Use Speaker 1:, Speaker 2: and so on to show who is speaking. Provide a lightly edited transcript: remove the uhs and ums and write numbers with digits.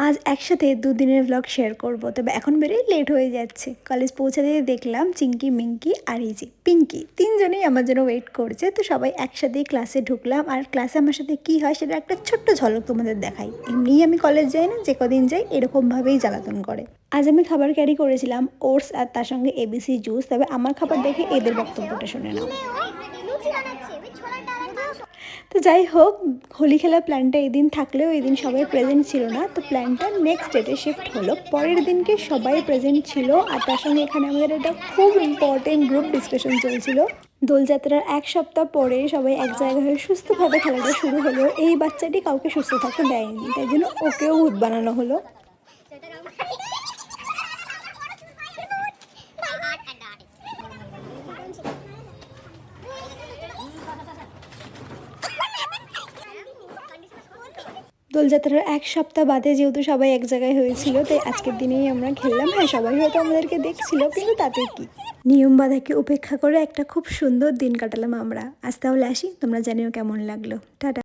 Speaker 1: আজ একসাথে দুদিনের ব্লগ শেয়ার করব, তবে এখন বেরোই লেট হয়ে যাচ্ছে। কলেজ পৌঁছাতে দেখলাম চিঙ্কি, মিঙ্কি আর এই যে পিঙ্কি, তিনজনেই আমার জন্য ওয়েট করছে। তো সবাই একসাথেই ক্লাসে ঢুকলাম, আর ক্লাসে আমার সাথে কি হয় সেটা একটা ছোট্ট ঝলক তোমাদের দেখাই। এমনিই আমি কলেজ যাই না, যে কদিন যাই এরকমভাবেই জ্বালাতন করে। আজ আমি খাবার ক্যারি করেছিলাম ওটস আর তার সঙ্গে এবিসি জুস, তবে আমার খাবার দেখে এদের বক্তব্যটা শুনে নাও। তো যাই হোক, হোলি খেলার প্ল্যানটা এই দিন থাকলেও এই দিন সবাই প্রেজেন্ট ছিল না, তো প্ল্যানটা নেক্সট ডেটে শিফট হলো। পরের দিনকে সবাই প্রেজেন্ট ছিল, আর তার সঙ্গে এখানে আমাদের একটা খুব ইম্পর্টেন্ট গ্রুপ ডিসকাশন চলছিল। দোলযাত্রার এক সপ্তাহ পরে সবাই এক জায়গায় হয়ে সুস্থভাবে খেলাটা শুরু হলো। এই বাচ্চাটি কাউকে সুস্থ থাকতে দেয়নি, তাই জন্য ওকেও ভূত বানানো হলো। দোলযাত্রার এক সপ্তাহ বাদে যেহেতু সবাই এক জায়গায় হয়েছিল, তাই আজকের দিনেই আমরা খেললাম। হ্যাঁ, সবাই হয়তো আমাদেরকে দেখছিল, কিন্তু তাতে কি, নিয়ম বাধাকে উপেক্ষা করে একটা খুব সুন্দর দিন কাটালাম আমরা। আজ তাহলে আসি, তোমরা জানিও কেমন লাগলো। টাটা।